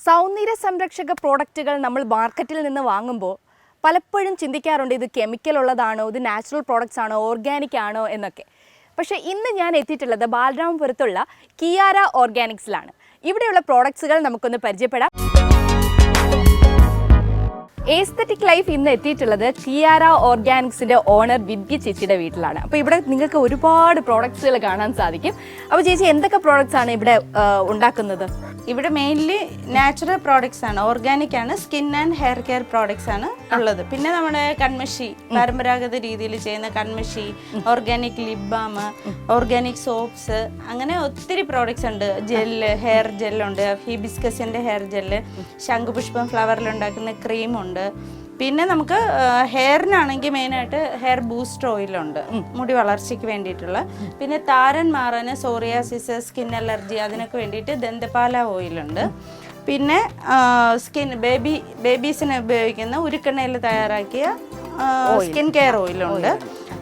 സൗന്ദര്യ സംരക്ഷക പ്രോഡക്റ്റുകൾ നമ്മൾ മാർക്കറ്റിൽ നിന്ന് വാങ്ങുമ്പോൾ പലപ്പോഴും ചിന്തിക്കാറുണ്ട് ഇത് കെമിക്കൽ ഉള്ളതാണോ, ഇത് നാച്ചുറൽ പ്രോഡക്റ്റ്സ് ആണോ, ഓർഗാനിക് ആണോ എന്നൊക്കെ. പക്ഷേ ഇന്ന് ഞാൻ എത്തിയിട്ടുള്ളത് ബാലരാമപുരത്തുള്ള കിയാര ഓർഗാനിക്സിലാണ്. ഇവിടെയുള്ള പ്രോഡക്ട്സുകൾ നമുക്കൊന്ന് പരിചയപ്പെടാം. എസ്തെറ്റിക് ലൈഫ് ഇന്ന് എത്തിയിട്ടുള്ളത് കിയാര ഓർഗാനിക്സിൻ്റെ ഓണർ വിദ്യ ചേച്ചിയുടെ വീട്ടിലാണ്. അപ്പോൾ ഇവിടെ നിങ്ങൾക്ക് ഒരുപാട് പ്രോഡക്ട്സുകൾ കാണാൻ സാധിക്കും. അപ്പോൾ ചേച്ചി എന്തൊക്കെ പ്രോഡക്റ്റ്സ് ആണ് ഇവിടെ ഉണ്ടാക്കുന്നത്? ഇവിടെ മെയിൻലി നാച്ചുറൽ പ്രോഡക്ട്സ് ആണ്, ഓർഗാനിക് ആണ്, skin and hair care products ആണ് ഉള്ളത്. പിന്നെ നമ്മുടെ കൺമഷി, പരമ്പരാഗത രീതിയിൽ ചെയ്യുന്ന കൺമഷി, organic lip balm, organic soaps, അങ്ങനെ ഒത്തിരി പ്രോഡക്ട്സ് ഉണ്ട്. ജെല്ല്, ഹെയർ ജെല്ലുണ്ട്, ഹിബിസ്കസിൻ്റെ ഹെയർ ജെല്ല്, ശംഖുപുഷ്പം ഫ്ലവറിലുണ്ടാക്കുന്ന ക്രീമുണ്ട്. പിന്നെ നമുക്ക് ഹെയറിനാണെങ്കിൽ മെയിനായിട്ട് ഹെയർ ബൂസ്റ്റർ ഓയിലുണ്ട്, മുടി വളർച്ചയ്ക്ക് വേണ്ടിയിട്ടുള്ള. പിന്നെ താരൻ മാറാന്, സോറിയാസിസ്, സ്കിൻ അലർജി, അതിനൊക്കെ വേണ്ടിയിട്ട് ദന്തപാല ഓയിലുണ്ട്. പിന്നെ ബേബീസിന് ഉപയോഗിക്കുന്ന ഉരുക്കെണ്ണയിൽ തയ്യാറാക്കിയ സ്കിൻ കെയർ ഓയിലുണ്ട്.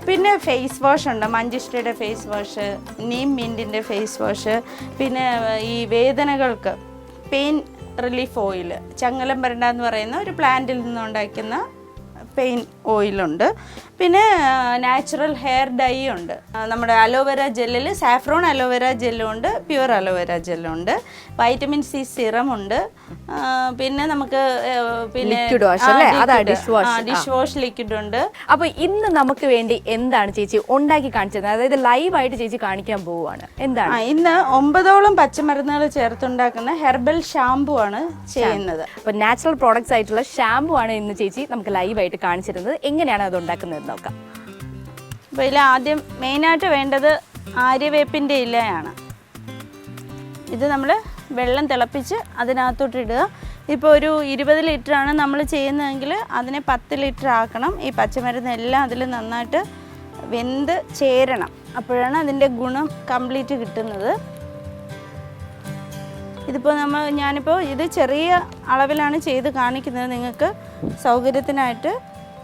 പിന്നെ ഫേസ് വാഷ് ഉണ്ട്, മഞ്ചിഷ്ടയുടെ ഫേസ് വാഷ്, നീം മിൻറ്റിൻ്റെ ഫേസ് വാഷ്. പിന്നെ ഈ വേദനകൾക്ക് പെയിൻ റിലീഫ് ഓയിൽ, ചങ്ങലം പരണ്ട എന്ന് പറയുന്ന ഒരു പ്ലാന്റിൽ നിന്നുണ്ടാക്കുന്ന പെയിൻ ഓയിലുണ്ട്. പിന്നെ നാച്ചുറൽ ഹെയർ ഡൈ ഉണ്ട്. നമ്മുടെ അലോവേര ജെല്ലിൽ സാഫ്രോൺ അലോവേര ജെല്ലും ഉണ്ട്, പ്യുവർ അലോവേര ജെല്ലും ഉണ്ട്. വൈറ്റമിൻ സി സിറം ഉണ്ട്. പിന്നെ നമുക്ക് ഡിഷ് വാഷ് ലിക്വിഡ് ഉണ്ട്. അപ്പോൾ ഇന്ന് നമുക്ക് വേണ്ടി എന്താണ് ചേച്ചി ഉണ്ടാക്കി കാണിച്ചത്? അതായത് ലൈവായിട്ട് ചേച്ചി കാണിക്കാൻ പോവുകയാണ്. എന്താണ് ഇന്ന് 9ഓളം പച്ചമരുന്നുകൾ ചേർത്തുണ്ടാക്കുന്ന ഹെർബൽ ഷാമ്പു ആണ് ചെയ്യുന്നത്. അപ്പോൾ നാച്ചുറൽ പ്രോഡക്ട്സ് ആയിട്ടുള്ള ഷാമ്പു ആണ് ഇന്ന് ചേച്ചി നമുക്ക് ലൈവായിട്ട് കാണിച്ചിരുന്നത്. എങ്ങനെയാണ് അത് ഉണ്ടാക്കുന്നത് നോക്കാം. അപ്പോൾ ഇതിൽ ആദ്യം മെയിനായിട്ട് വേണ്ടത് ആര്യവേപ്പിൻ്റെ ഇലയാണ്. ഇത് നമ്മൾ വെള്ളം തിളപ്പിച്ച് അതിനകത്തോട്ട് ഇടുക. ഇപ്പോൾ ഒരു 20 ലിറ്ററാണ് നമ്മൾ ചെയ്യുന്നതെങ്കിൽ അതിനെ 10 ലിറ്റർ ആക്കണം. ഈ പച്ചമരുന്നെല്ലാം അതിൽ നന്നായിട്ട് വെന്ത് ചേരണം, അപ്പോഴാണ് അതിൻ്റെ ഗുണം കംപ്ലീറ്റ് കിട്ടുന്നത്. ഇതിപ്പോൾ ഞാനിപ്പോൾ ഇത് ചെറിയ അളവിലാണ് ചെയ്ത് കാണിക്കുന്നത് നിങ്ങൾക്ക് സൗകര്യത്തിനായിട്ട്.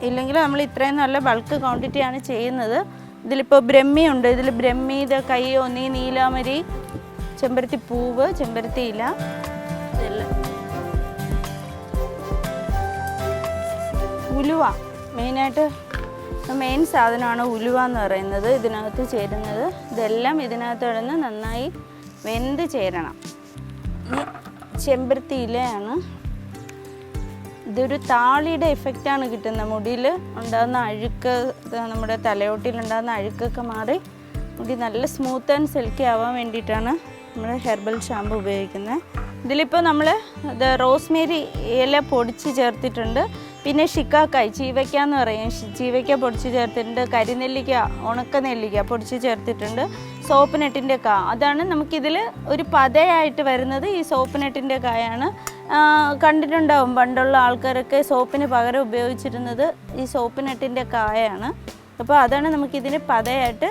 ഇല്ലെങ്കിൽ നമ്മൾ ഇത്രയും നല്ല ബൾക്ക് ക്വാണ്ടിറ്റിയാണ് ചെയ്യുന്നത്. ഇതിലിപ്പോൾ ബ്രഹ്മിയുണ്ട്. ഇതിൽ ബ്രഹ്മി, കയ്യോന്നി, നീലാമരി, ചെമ്പരത്തി പൂവ്, ചെമ്പരത്തി ഇല, ഇതെല്ലാം. ഉലുവ മെയിനായിട്ട് മെയിൻ സാധനമാണ് ഉലുവ എന്ന് പറയുന്നത്, ഇതിനകത്ത് ചേരുന്നത്. ഇതെല്ലാം ഇതിനകത്ത് ഇടുന്ന് നന്നായി വെന്ത് ചേരണം. ഈ ചെമ്പരത്തി ഇലയാണ്. ഇതൊരു താളിയുടെ എഫക്റ്റാണ് കിട്ടുന്നത്. മുടിയിൽ ഉണ്ടാകുന്ന അഴുക്ക്, നമ്മുടെ തലയോട്ടിയിലുണ്ടാകുന്ന അഴുക്കൊക്കെ മാറി മുടി നല്ല സ്മൂത്ത് ആൻഡ് സിൽക്കി ആവാൻ വേണ്ടിയിട്ടാണ് നമ്മൾ ഹെർബൽ ഷാമ്പു ഉപയോഗിക്കുന്നത്. ഇതിലിപ്പോൾ നമ്മൾ റോസ്മേരി ഇല പൊടിച്ച് ചേർത്തിട്ടുണ്ട്. പിന്നെ ഷിക്കാക്കായ്, ചീവയ്ക്ക എന്ന് പറയും, ചീവയ്ക്ക പൊടിച്ച് ചേർത്തിട്ടുണ്ട്. കരിനെല്ലിക്ക, ഉണക്ക നെല്ലിക്ക പൊടിച്ച് ചേർത്തിട്ടുണ്ട്. സോപ്പ് നെട്ടിൻ്റെ കാ, അതാണ് നമുക്കിതിൽ ഒരു പതയായിട്ട് വരുന്നത്. ഈ സോപ്പ് നെട്ടിൻ്റെ കായാണ്. കണ്ടിട്ടുണ്ടാവും പണ്ടുള്ള ആൾക്കാരൊക്കെ സോപ്പിന് പകരം ഉപയോഗിച്ചിരുന്നത് ഈ സോപ്പ് നെട്ടിൻ്റെ കായാണ്. അപ്പോൾ അതാണ് നമുക്കിതിന് പതയായിട്ട്,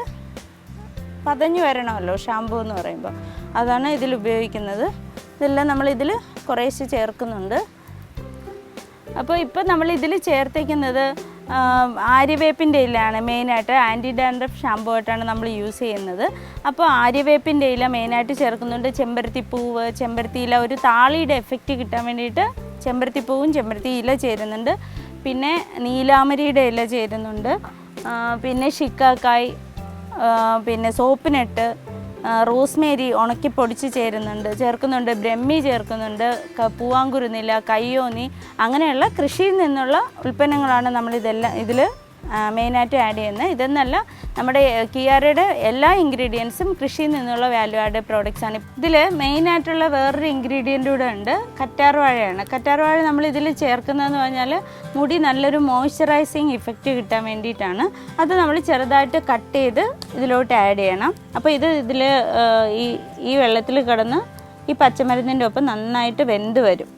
പതഞ്ഞു വരണമല്ലോ ഷാമ്പൂ എന്ന് പറയുമ്പോൾ, അതാണ് ഇതിൽ ഉപയോഗിക്കുന്നത്. ഇതെല്ലാം നമ്മളിതിൽ കുറേശ്ശെ ചേർക്കുന്നുണ്ട്. അപ്പോൾ ഇപ്പോൾ നമ്മളിതിൽ ചേർത്തേക്കുന്നത് ആര്യവേപ്പിൻ്റെ ഇലയാണ്. മെയിനായിട്ട് ആൻറ്റി ഡാൻഡ്രഫ് ഷാമ്പൂ ആയിട്ടാണ് നമ്മൾ യൂസ് ചെയ്യുന്നത്. അപ്പോൾ ആര്യവേപ്പിൻ്റെ ഇല മെയിനായിട്ട് ചേർക്കുന്നുണ്ട്. ചെമ്പരത്തി പൂവ്, ചെമ്പരത്തി ഇല, ഒരു താളിയുടെ എഫക്റ്റ് കിട്ടാൻ വേണ്ടിയിട്ട് ചെമ്പരത്തി പൂവും ചെമ്പരത്തി ഇല ചേരുന്നുണ്ട്. പിന്നെ നീലാമരിയുടെ ഇല ചേരുന്നുണ്ട്. പിന്നെ ഷിക്കാക്കായ്, പിന്നെ സോപ്പിനെട്ട്, റോസ്മേരി ഉണക്കി പൊടിച്ച് ചേർക്കുന്നുണ്ട്. ബ്രഹ്മി ചേർക്കുന്നുണ്ട്. പൂവാങ്കുരുന്നില, കയ്യോന്നി, അങ്ങനെയുള്ള കൃഷിയിൽ നിന്നുള്ള ഉൽപ്പന്നങ്ങളാണ് നമ്മളിതെല്ലാം ഇതിൽ മെയിനായിട്ട് ആഡ് ചെയ്യുന്നത്. ഇതെന്നല്ല, നമ്മുടെ കിയാരയുടെ എല്ലാ ഇൻഗ്രീഡിയൻസും കൃഷിയിൽ നിന്നുള്ള വാല്യൂ ആഡ് പ്രോഡക്റ്റ്സ് ആണ്. ഇതിൽ മെയിനായിട്ടുള്ള വേറൊരു ഇൻഗ്രീഡിയൻ്റ് കൂടെ ഉണ്ട്, കറ്റാർവാഴയാണ്. കറ്റാർവാഴ നമ്മൾ ഇതിൽ ചേർക്കുന്നതെന്ന് പറഞ്ഞാൽ മുടി നല്ലൊരു മോയ്സ്ചറൈസിങ് ഇഫക്റ്റ് കിട്ടാൻ വേണ്ടിയിട്ടാണ്. അത് നമ്മൾ ചെറുതായിട്ട് കട്ട് ചെയ്ത് ഇതിലോട്ട് ആഡ് ചെയ്യണം. അപ്പോൾ ഇതിൽ ഈ വെള്ളത്തിൽ കിടന്ന് ഈ പച്ചമരുന്നിൻ്റെ ഒപ്പം നന്നായിട്ട് വെന്ത് വരും.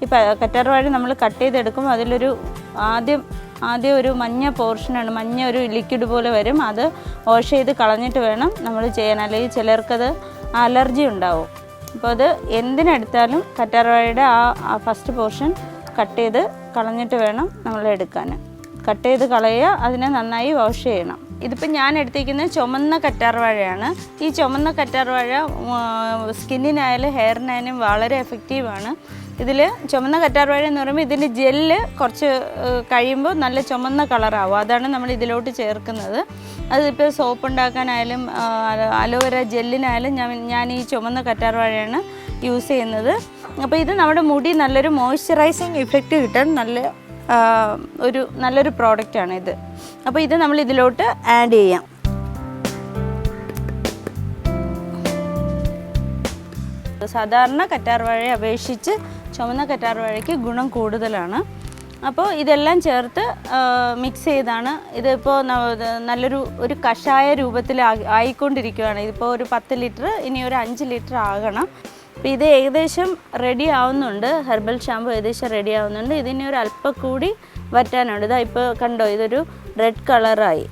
ഈ കറ്റാർവാഴ നമ്മൾ കട്ട് ചെയ്തെടുക്കുമ്പോൾ അതിലൊരു ആദ്യം ഒരു മഞ്ഞ പോർഷനാണ്, മഞ്ഞ ഒരു ലിക്വിഡ് പോലെ വരും. അത് വാഷ് ചെയ്ത് കളഞ്ഞിട്ട് വേണം നമ്മൾ ചെയ്യാൻ, അല്ലെങ്കിൽ ചിലർക്കത് അലർജി ഉണ്ടാവും. അപ്പോൾ അത് എന്തിനെടുത്താലും കറ്റാർവാഴയുടെ ആ ഫസ്റ്റ് പോർഷൻ കട്ട് ചെയ്ത് കളഞ്ഞിട്ട് വേണം നമ്മൾ എടുക്കാൻ. കട്ട് ചെയ്ത് കളയുക, അതിനെ നന്നായി വാഷ് ചെയ്യണം. ഇതിപ്പോൾ ഞാൻ എടുത്തിരിക്കുന്നത് ചുമന്ന കറ്റാർവാഴയാണ്. ഈ ചുമന്ന കറ്റാർവാഴ സ്കിന്നിനായാലും ഹെയറിനായാലും വളരെ എഫക്റ്റീവാണ്. ഇതിൽ ചുമന്ന കറ്റാർവാഴ എന്ന് പറയുമ്പോൾ ഇതിൻ്റെ ജെല്ല് കുറച്ച് കഴിയുമ്പോൾ നല്ല ചുമന്ന കളറാവും. അതാണ് നമ്മൾ ഇതിലോട്ട് ചേർക്കുന്നത്. അതിപ്പോൾ സോപ്പ് ഉണ്ടാക്കാനായാലും അലോവേര ജെല്ലിനായാലും ഞാൻ ഈ ചുമന്ന കറ്റാർവാഴയാണ് യൂസ് ചെയ്യുന്നത്. അപ്പോൾ ഇത് നമ്മുടെ മുടി നല്ലൊരു മോയ്സ്ചറൈസിങ് ഇഫക്റ്റ് കിട്ടാൻ നല്ലൊരു പ്രോഡക്റ്റാണ് ഇത്. അപ്പോൾ ഇത് നമ്മൾ ഇതിലോട്ട് ആഡ് ചെയ്യാം. സാധാരണ കറ്റാർവാഴയെ അപേക്ഷിച്ച് ചുവന്ന കറ്റാർവാഴയ്ക്ക് ഗുണം കൂടുതലാണ്. അപ്പോൾ ഇതെല്ലാം ചേർത്ത് മിക്സ് ചെയ്താണ് ഇതിപ്പോൾ ഒരു കഷായ രൂപത്തിൽ ആയിക്കൊണ്ടിരിക്കുകയാണ്. ഇതിപ്പോൾ ഒരു 10 ലിറ്റർ, ഇനി ഒരു 5 ലിറ്റർ ആകണം. അപ്പോൾ ഇത് ഏകദേശം റെഡി ആവുന്നുണ്ട്. ഹെർബൽ ഷാമ്പു ഏകദേശം റെഡി ആവുന്നുണ്ട്. ഇതിന് ഒരു അല്പം കൂടി വറ്റാനുണ്ട്. ഇതാ ഇപ്പോൾ കണ്ടോ, ഇതൊരു റെഡ് കളറായി.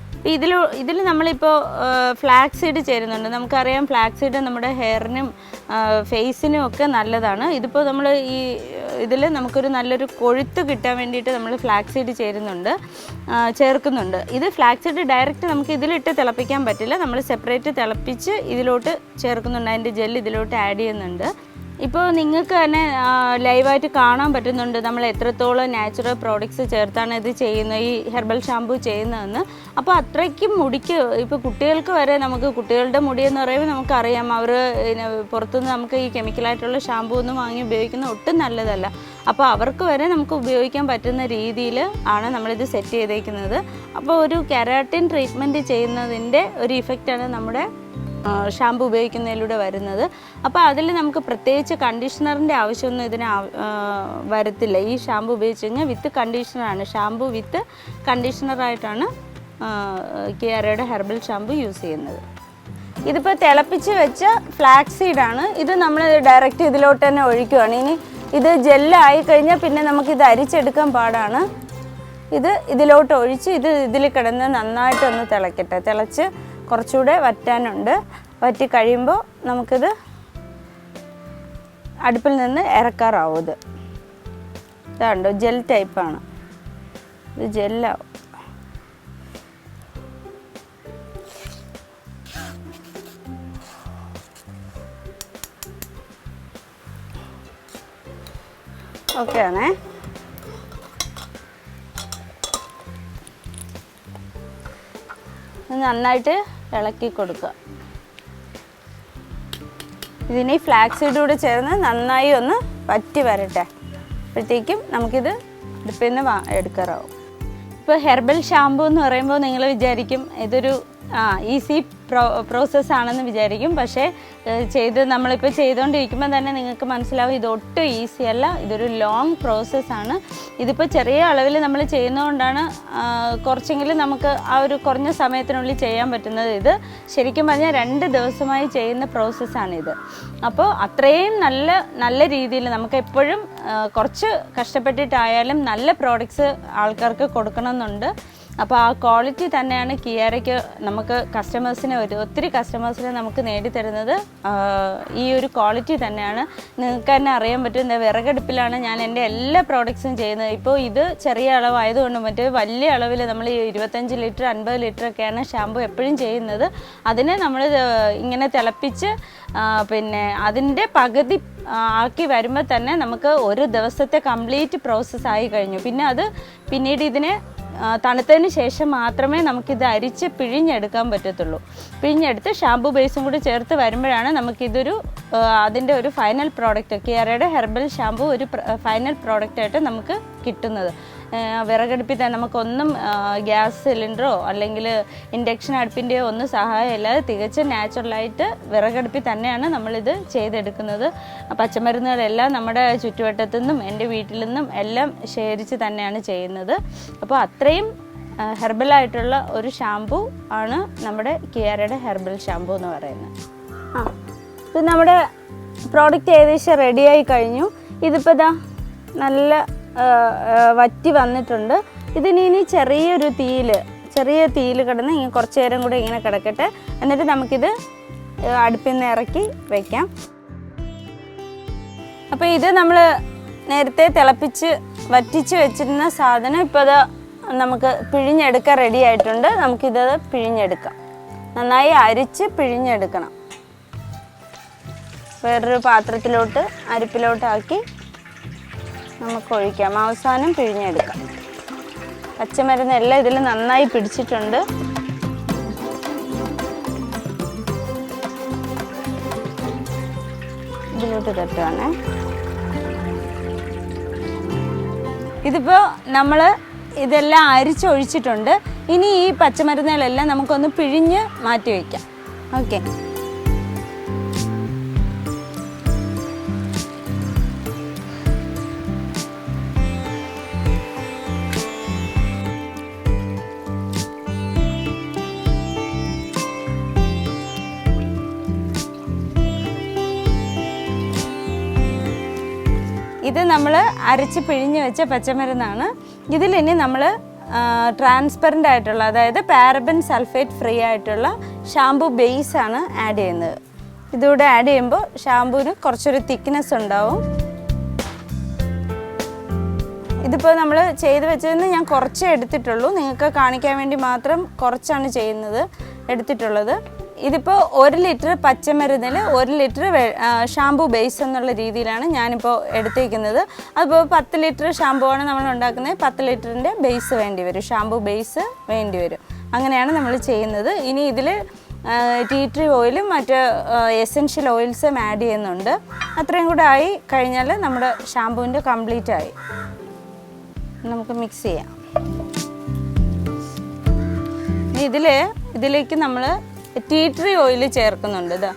ഇതിൽ നമ്മളിപ്പോൾ ഫ്ലാക്സ് സീഡ് ചേരുന്നുണ്ട്. നമുക്കറിയാം ഫ്ലാക്സ് സീഡ് നമ്മുടെ ഹെയറിനും ഫേസിനും ഒക്കെ നല്ലതാണ്. ഇതിപ്പോൾ നമ്മൾ ഇതിൽ നമുക്കൊരു നല്ലൊരു കൊഴുത്ത് കിട്ടാൻ വേണ്ടിയിട്ട് നമ്മൾ ഫ്ലാക്സ് സീഡ് ചേർക്കുന്നുണ്ട്. ഇത് ഫ്ലാക്സ് സീഡ് ഡയറക്റ്റ് നമുക്ക് ഇതിലിട്ട് തിളപ്പിക്കാൻ പറ്റില്ല. നമ്മൾ സെപ്പറേറ്റ് തിളപ്പിച്ച് ഇതിലോട്ട് ചേർക്കുന്നുണ്ട്. അതിൻ്റെ ജെല്ല് ഇതിലോട്ട് ആഡ് ചെയ്യുന്നുണ്ട്. ഇപ്പോൾ നിങ്ങൾക്ക് തന്നെ ലൈവായിട്ട് കാണാൻ പറ്റുന്നുണ്ട് നമ്മൾ എത്രത്തോളം നാച്ചുറൽ പ്രോഡക്ട്സ് ചേർത്താണ് ഇത് ചെയ്യുന്നത്, ഈ ഹെർബൽ ഷാമ്പു ചെയ്യുന്നതെന്ന്. അപ്പോൾ അത്രയ്ക്കും മുടിക്ക്, ഇപ്പോൾ കുട്ടികൾക്ക് വരെ, കുട്ടികളുടെ മുടിയെന്ന് പറയുമ്പോൾ നമുക്കറിയാം അവർ പുറത്തുനിന്ന് നമുക്ക് ഈ കെമിക്കലായിട്ടുള്ള ഷാമ്പു ഒന്നും വാങ്ങി ഉപയോഗിക്കുന്നത് ഒട്ടും നല്ലതല്ല. അപ്പോൾ അവർക്ക് വരെ നമുക്ക് ഉപയോഗിക്കാൻ പറ്റുന്ന രീതിയിൽ ആണ് നമ്മളിത് സെറ്റ് ചെയ്തേക്കുന്നത്. അപ്പോൾ ഒരു കെരാട്ടിൻ ട്രീറ്റ്മെൻറ്റ് ചെയ്യുന്നതിൻ്റെ ഒരു ഇഫക്റ്റാണ് നമ്മുടെ ഷാമ്പു ഉപയോഗിക്കുന്നതിലൂടെ വരുന്നത്. അപ്പോൾ അതിൽ നമുക്ക് പ്രത്യേകിച്ച് കണ്ടീഷണറിൻ്റെ ആവശ്യമൊന്നും ഇതിന് വരത്തില്ല. ഈ ഷാമ്പു ഉപയോഗിച്ച് കഴിഞ്ഞാൽ വിത്ത് കണ്ടീഷണറാണ്, ഷാമ്പു വിത്ത് കണ്ടീഷണറായിട്ടാണ് കിയാരയുടെ ഹെർബൽ ഷാമ്പു യൂസ് ചെയ്യുന്നത്. ഇതിപ്പോൾ തിളപ്പിച്ച് വെച്ച ഫ്ലാക്സ് സീഡാണ്. ഇത് നമ്മൾ ഡയറക്റ്റ് ഇതിലോട്ട് തന്നെ ഒഴിക്കുകയാണ്. ഇനി ഇത് ജെല്ലായി കഴിഞ്ഞാൽ പിന്നെ നമുക്കിത് അരിച്ചെടുക്കാൻ പാടാണ്. ഇതിലോട്ട് ഒഴിച്ച് ഇതിൽ കിടന്ന് നന്നായിട്ടൊന്ന് തിളയ്ക്കട്ടെ. തിളച്ച് കുറച്ചുകൂടെ വറ്റാനുണ്ട്. വറ്റി കഴിയുമ്പോൾ നമുക്കിത് അടുപ്പിൽ നിന്ന് ഇറക്കാറാവും. ഇതാണ്ടോ, ജെൽ ടൈപ്പാണ് ഇത്, ജെല്ലാവും. ഓക്കെ ആണേ. നന്നായിട്ട് ഇളക്കി കൊടുക്കുക. ഇതിന് ഫ്ലാക്സ് സീഡ് കൂടെ ചേർന്ന് നന്നായി ഒന്ന് വറ്റി വരട്ടെ. അപ്പോഴത്തേക്കും നമുക്കിത് അടുപ്പിൽ നിന്ന് എടുക്കാറാവും. ഇപ്പോൾ ഹെർബൽ ഷാമ്പു എന്ന് പറയുമ്പോൾ നിങ്ങൾ വിചാരിക്കും ഇതൊരു ഈസി പ്രോസസ്സാണെന്ന് വിചാരിക്കും. പക്ഷേ നമ്മളിപ്പോൾ ചെയ്തുകൊണ്ടിരിക്കുമ്പോൾ തന്നെ നിങ്ങൾക്ക് മനസ്സിലാവും ഇതൊട്ടും ഈസി അല്ല. ഇതൊരു ലോങ് പ്രോസസ്സാണ്. ഇതിപ്പോൾ ചെറിയ അളവിൽ നമ്മൾ ചെയ്യുന്നതുകൊണ്ടാണ് കുറച്ചെങ്കിലും നമുക്ക് ആ ഒരു കുറഞ്ഞ സമയത്തിനുള്ളിൽ ചെയ്യാൻ പറ്റുന്നത്. ഇത് ശരിക്കും പറഞ്ഞാൽ 2 ദിവസമായി ചെയ്യുന്ന പ്രോസസ്സാണിത്. അപ്പോൾ അത്രയും നല്ല രീതിയിൽ നമുക്ക് എപ്പോഴും കുറച്ച് കഷ്ടപ്പെട്ടിട്ടായാലും നല്ല പ്രോഡക്റ്റ്സ് ആൾക്കാർക്ക് കൊടുക്കണമെന്നുണ്ട്. അപ്പോൾ ആ ക്വാളിറ്റി തന്നെയാണ് കിയാരയ്ക്ക് നമുക്ക് ഒത്തിരി കസ്റ്റമേഴ്സിനെ നമുക്ക് നേടിത്തരുന്നത്. ഈ ഒരു ക്വാളിറ്റി തന്നെയാണ്. നിങ്ങൾക്ക് തന്നെ അറിയാൻ പറ്റും, വിറകടുപ്പിലാണ് ഞാൻ എൻ്റെ എല്ലാ പ്രോഡക്ട്സും ചെയ്യുന്നത്. ഇപ്പോൾ ഇത് ചെറിയ അളവായതുകൊണ്ട് മറ്റേ വലിയ അളവിൽ നമ്മൾ 25 ലിറ്റർ 50 ലിറ്റർ ഒക്കെയാണ് ഷാമ്പു എപ്പോഴും ചെയ്യുന്നത്. അതിനെ നമ്മൾ ഇങ്ങനെ തിളപ്പിച്ച് പിന്നെ അതിൻ്റെ പകുതി ആക്കി വരുമ്പോൾ തന്നെ നമുക്ക് ഒരു ദിവസത്തെ കംപ്ലീറ്റ് പ്രോസസ്സായി കഴിഞ്ഞു. പിന്നീട് ഇതിനെ തണുത്തതിന് ശേഷം മാത്രമേ നമുക്കിത് അരിച്ച് പിഴിഞ്ഞെടുക്കാൻ പറ്റത്തുള്ളൂ. പിഴിഞ്ഞെടുത്ത് ഷാമ്പു ബേസും കൂടി ചേർത്ത് വരുമ്പോഴാണ് അതിൻ്റെ ഒരു ഫൈനൽ പ്രോഡക്റ്റ്, കിയാരയുടെ ഹെർബൽ ഷാമ്പു ഒരു ഫൈനൽ പ്രോഡക്റ്റായിട്ട് നമുക്ക് കിട്ടുന്നത്. വിറകടുപ്പിൽ തന്നെ നമുക്കൊന്നും ഗ്യാസ് സിലിണ്ടറോ അല്ലെങ്കിൽ ഇൻഡക്ഷൻ അടുപ്പിൻ്റെയോ ഒന്നും സഹായമില്ലാതെ തികച്ചും നാച്ചുറലായിട്ട് വിറകടുപ്പിൽ തന്നെയാണ് നമ്മളിത് ചെയ്തെടുക്കുന്നത്. പച്ചമരുന്നുകളെല്ലാം നമ്മുടെ ചുറ്റുവട്ടത്തു നിന്നും എൻ്റെ വീട്ടിൽ നിന്നും എല്ലാം ശേഖരിച്ച് തന്നെയാണ് ചെയ്യുന്നത്. അപ്പോൾ അത്രയും ഹെർബലായിട്ടുള്ള ഒരു ഷാമ്പു ആണ് നമ്മുടെ കിയാരയുടെ ഹെർബൽ ഷാമ്പു എന്ന് പറയുന്നത്. ഇത് നമ്മുടെ പ്രോഡക്റ്റ് ഏകദേശം റെഡിയായി കഴിഞ്ഞു. ഇതിപ്പോൾ നല്ല വറ്റി വന്നിട്ടുണ്ട്. ഇതിനി ചെറിയ തീയിൽ കിടന്ന് ഇങ്ങനെ കുറച്ച് നേരം കൂടെ ഇങ്ങനെ കിടക്കട്ടെ. എന്നിട്ട് നമുക്കിത് അടുപ്പിൽ നിന്ന് ഇറക്കി വയ്ക്കാം. അപ്പോൾ ഇത് നമ്മൾ നേരത്തെ വറ്റിച്ച് വെച്ചിരുന്ന സാധനം ഇപ്പോൾ നമുക്ക് പിഴിഞ്ഞെടുക്കാൻ റെഡി ആയിട്ടുണ്ട്. നമുക്കിത് പിഴിഞ്ഞെടുക്കാം. നന്നായി അരിച്ച് പിഴിഞ്ഞെടുക്കണം. വേറൊരു പാത്രത്തിലോട്ട് അരിപ്പിലോട്ടാക്കി നമുക്ക് ഒഴിക്കാം. അവസാനം പിഴിഞ്ഞെടുക്കാം. പച്ചമരുന്നെല്ലാം ഇതിൽ നന്നായി പിടിച്ചിട്ടുണ്ട്. ഇതിലോട്ട് തട്ടുവാണേ. ഇതിപ്പോൾ നമ്മൾ ഇതെല്ലാം അരിച്ചൊഴിച്ചിട്ടുണ്ട്. ഇനി ഈ പച്ചമരുന്നുകളെല്ലാം നമുക്കൊന്ന് പിഴിഞ്ഞ് മാറ്റി വയ്ക്കാം. ഓക്കെ. ഇത് നമ്മൾ അരച്ച് പിഴിഞ്ഞ് വെച്ച പച്ചമരുന്നാണ്. ഇതിലിനി നമ്മൾ ട്രാൻസ്പെറൻ്റ് ആയിട്ടുള്ള, അതായത് പാരബൻ സൾഫേറ്റ് ഫ്രീ ആയിട്ടുള്ള ഷാംപൂ ബേസാണ് ആഡ് ചെയ്യുന്നത്. ഇതുകൂടെ ആഡ് ചെയ്യുമ്പോൾ ഷാംപൂവിന് കുറച്ചൊരു തിക്നെസ് ഉണ്ടാവും. ഇതിപ്പോൾ നമ്മൾ ചെയ്ത് വെച്ചതിന് ഞാൻ കുറച്ചേ എടുത്തിട്ടുള്ളൂ. നിങ്ങൾക്ക് കാണിക്കാൻ വേണ്ടി മാത്രം കുറച്ചാണ് എടുത്തിട്ടുള്ളത്. ഇതിപ്പോൾ 1 ലിറ്റർ പച്ചമരുന്നിൽ 1 ലിറ്റർ ഷാംപൂ ബേസ് എന്നുള്ള രീതിയിലാണ് ഞാനിപ്പോൾ എടുത്തേക്കുന്നത്. അതിപ്പോൾ 10 ലിറ്റർ ഷാംപൂ ആണ് നമ്മൾ ഉണ്ടാക്കുന്നത്. 10 ലിറ്ററിൻ്റെ ബേസ് വേണ്ടി വരും, ഷാംപൂ ബേസ് വേണ്ടി വരും. അങ്ങനെയാണ് നമ്മൾ ചെയ്യുന്നത്. ഇനി ഇതിൽ ടീ ട്രീ ഓയിലും മറ്റ് എസെൻഷ്യൽ ഓയിൽസും ആഡ് ചെയ്യുന്നുണ്ട്. അത്രയും കൂടെ ആയി കഴിഞ്ഞാൽ നമ്മുടെ ഷാംപൂവിൻ്റെ കംപ്ലീറ്റ് ആയി. നമുക്ക് മിക്സ് ചെയ്യാം. ഇതിലേക്ക് നമ്മൾ ടീ ട്രീ ഓയിൽ ചേർക്കുന്നുണ്ട്. ഇതാ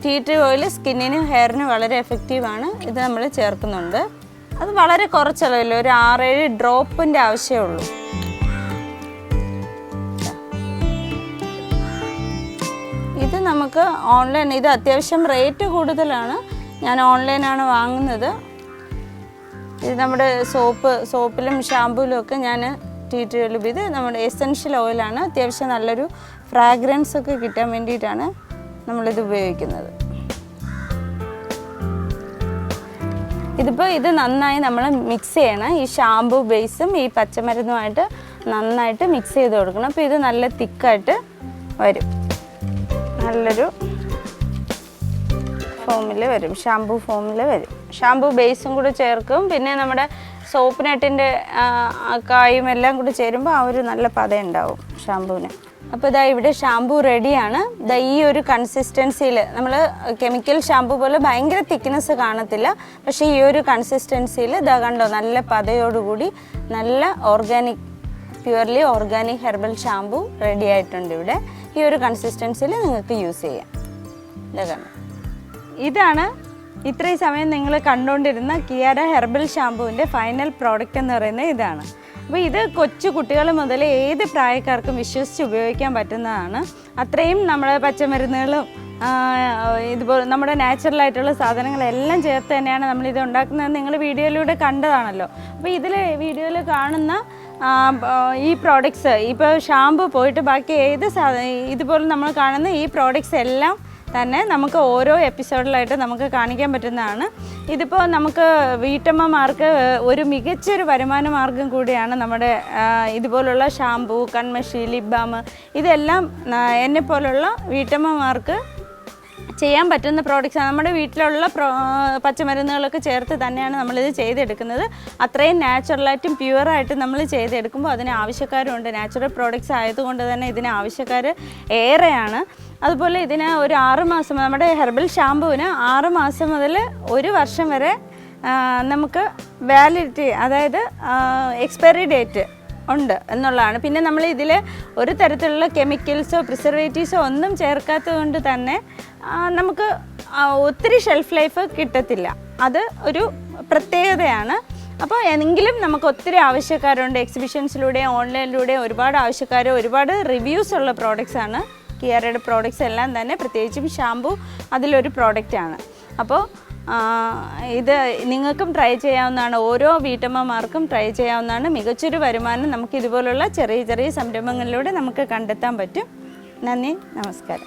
ടീ ട്രീ ഓയിൽ സ്കിന്നിനും ഹെയറിനും വളരെ എഫക്റ്റീവാണ്. ഇത് നമ്മൾ ചേർക്കുന്നുണ്ട്. അത് വളരെ കുറച്ചളവില്ല, ഒരു 6-7 ഡ്രോപ്പിൻ്റെ ആവശ്യമേ ഉള്ളൂ. ഇത് നമുക്ക് ഓൺലൈൻ, ഇത് അത്യാവശ്യം റേറ്റ് കൂടുതലാണ്. ഞാൻ ഓൺലൈനാണ് വാങ്ങുന്നത്. ഇത് നമ്മുടെ സോപ്പിലും ഷാമ്പൂയിലും ഒക്കെ ഞാൻ ടീ ട്രീ ഓയിൽ, ഇത് നമ്മുടെ എസെൻഷ്യൽ ഓയിലാണ്. അത്യാവശ്യം നല്ലൊരു ഫ്രാഗ്രൻസ് ഒക്കെ കിട്ടാൻ വേണ്ടിയിട്ടാണ് നമ്മളിത് ഉപയോഗിക്കുന്നത്. ഇത് നന്നായി നമ്മൾ മിക്സ് ചെയ്യണം. ഈ ഷാംപൂ ബേസും ഈ പച്ചമരുന്നുമായിട്ട് നന്നായിട്ട് മിക്സ് ചെയ്ത് കൊടുക്കണം. അപ്പോൾ ഇത് നല്ല തിക്കായിട്ട് വരും, നല്ലൊരു ഫോമിൽ വരും, ഷാംപൂ ഫോമിൽ വരും. ഷാംപൂ ബേസും കൂടെ ചേർക്കും. പിന്നെ നമ്മുടെ സോപ്പ് നട്ടിൻ്റെ കായും എല്ലാം കൂടി ചേരുമ്പോൾ ആ ഒരു നല്ല പത ഉണ്ടാവും ഷാംപൂവിന്. അപ്പോൾ ഇതാ ഇവിടെ ഷാംപൂ റെഡിയാണ്. ഇതാ ഈ ഒരു കൺസിസ്റ്റൻസിയിൽ, നമ്മൾ കെമിക്കൽ ഷാംപൂ പോലെ ഭയങ്കര തിക്നെസ് കാണത്തില്ല. പക്ഷേ ഈ ഒരു കൺസിസ്റ്റൻസിയിൽ ഇതാ കണ്ടോ, നല്ല പതയോടുകൂടി നല്ല purely organic herbal shampoo ready ആയിട്ടുണ്ട്. ഇവിടെ ഈ ഒരു കൺസിസ്റ്റൻസിയിൽ നിങ്ങൾക്ക് യൂസ് ചെയ്യാം. ഇതാ കണ്ടോ, ഇതാണ് ഇത്രയും സമയം നിങ്ങൾ കണ്ടുകൊണ്ടിരുന്ന കിയാര ഹെർബൽ ഷാംപൂവിൻ്റെ ഫൈനൽ പ്രോഡക്റ്റ് എന്ന് പറയുന്നത് ഇതാണ്. അപ്പോൾ ഇത് കൊച്ചു കുട്ടികൾ മുതൽ ഏത് പ്രായക്കാർക്കും വിശ്വസിച്ച് ഉപയോഗിക്കാൻ പറ്റുന്നതാണ്. അത്രയും നമ്മുടെ പച്ചമരുന്നുകളും ഇതുപോലെ നമ്മുടെ നാച്ചുറലായിട്ടുള്ള സാധനങ്ങളെല്ലാം ചേർത്ത് തന്നെയാണ് നമ്മളിത് ഉണ്ടാക്കുന്നത്. നിങ്ങൾ വീഡിയോയിലൂടെ കണ്ടതാണല്ലോ. അപ്പോൾ വീഡിയോയിൽ കാണുന്ന ഈ പ്രോഡക്ട്സ്, ഇപ്പോൾ ഷാംപൂ പോയിട്ട് ബാക്കി ഏത് ഇതുപോലെ നമ്മൾ കാണുന്ന ഈ പ്രോഡക്ട്സ് എല്ലാം തന്നെ നമുക്ക് ഓരോ എപ്പിസോഡിലായിട്ട് നമുക്ക് കാണിക്കാൻ പറ്റുന്നതാണ്. ഇതിപ്പോൾ നമുക്ക് വീട്ടമ്മമാർക്ക് ഒരു മികച്ചൊരു വരുമാന മാർഗം കൂടിയാണ് നമ്മുടെ ഇതുപോലുള്ള ഷാംപൂ, കൺമഷി, ലിപ് ബാം, ഇതെല്ലാം എന്നെപ്പോലുള്ള വീട്ടമ്മമാർക്ക് ചെയ്യാൻ പറ്റുന്ന പ്രോഡക്റ്റ്സാണ്. നമ്മുടെ വീട്ടിലുള്ള പച്ചമരുന്നുകളൊക്കെ ചേർത്ത് തന്നെയാണ് നമ്മളിത് ചെയ്തെടുക്കുന്നത്. അത്രയും നാച്ചുറലായിട്ടും പ്യുവറായിട്ടും നമ്മൾ ചെയ്തെടുക്കുമ്പോൾ അതിന് ആവശ്യക്കാരുണ്ട്. നാച്ചുറൽ പ്രോഡക്റ്റ്സ് ആയതുകൊണ്ട് തന്നെ ഇതിന് ആവശ്യക്കാർ ഏറെയാണ്. അതുപോലെ ഇതിന് ഒരു 6 മാസം, നമ്മുടെ ഹെർബൽ ഷാംപൂവിന് 6 മാസം മുതൽ 1 വർഷം വരെ നമുക്ക് വാലിഡിറ്റി, അതായത് എക്സ്പയറി ഡേറ്റ് ഉണ്ട് എന്നുള്ളതാണ്. പിന്നെ നമ്മൾ ഇതിൽ ഒരു തരത്തിലുള്ള കെമിക്കൽസോ പ്രിസർവേറ്റീവ്സോ ഒന്നും ചേർക്കാത്തത് കൊണ്ട് തന്നെ നമുക്ക് ഒത്തിരി ഷെൽഫ് ലൈഫ് കിട്ടത്തില്ല. അത് ഒരു പ്രത്യേകതയാണ്. അപ്പോൾ എങ്കിലും നമുക്ക് ഒത്തിരി ആവശ്യക്കാരുണ്ട്. എക്സിബിഷൻസിലൂടെയും ഓൺലൈനിലൂടെയും ഒരുപാട് ആവശ്യക്കാർ, ഒരുപാട് റിവ്യൂസ് ഉള്ള പ്രോഡക്റ്റ്സാണ് കിയാരയുടെ പ്രോഡക്റ്റ്സ് എല്ലാം തന്നെ. പ്രത്യേകിച്ചും ഷാംപൂ അതിലൊരു പ്രോഡക്റ്റാണ്. അപ്പോൾ ഇത് നിങ്ങൾക്കും ട്രൈ ചെയ്യാവുന്നതാണ്. ഓരോ വീട്ടമ്മമാർക്കും ട്രൈ ചെയ്യാവുന്നതാണ്. മികച്ചൊരു വരുമാനം നമുക്ക് ഇതുപോലുള്ള ചെറിയ ചെറിയ സംരംഭങ്ങളിലൂടെ നമുക്ക് കണ്ടെത്താൻ പറ്റും. നന്ദി, നമസ്കാരം.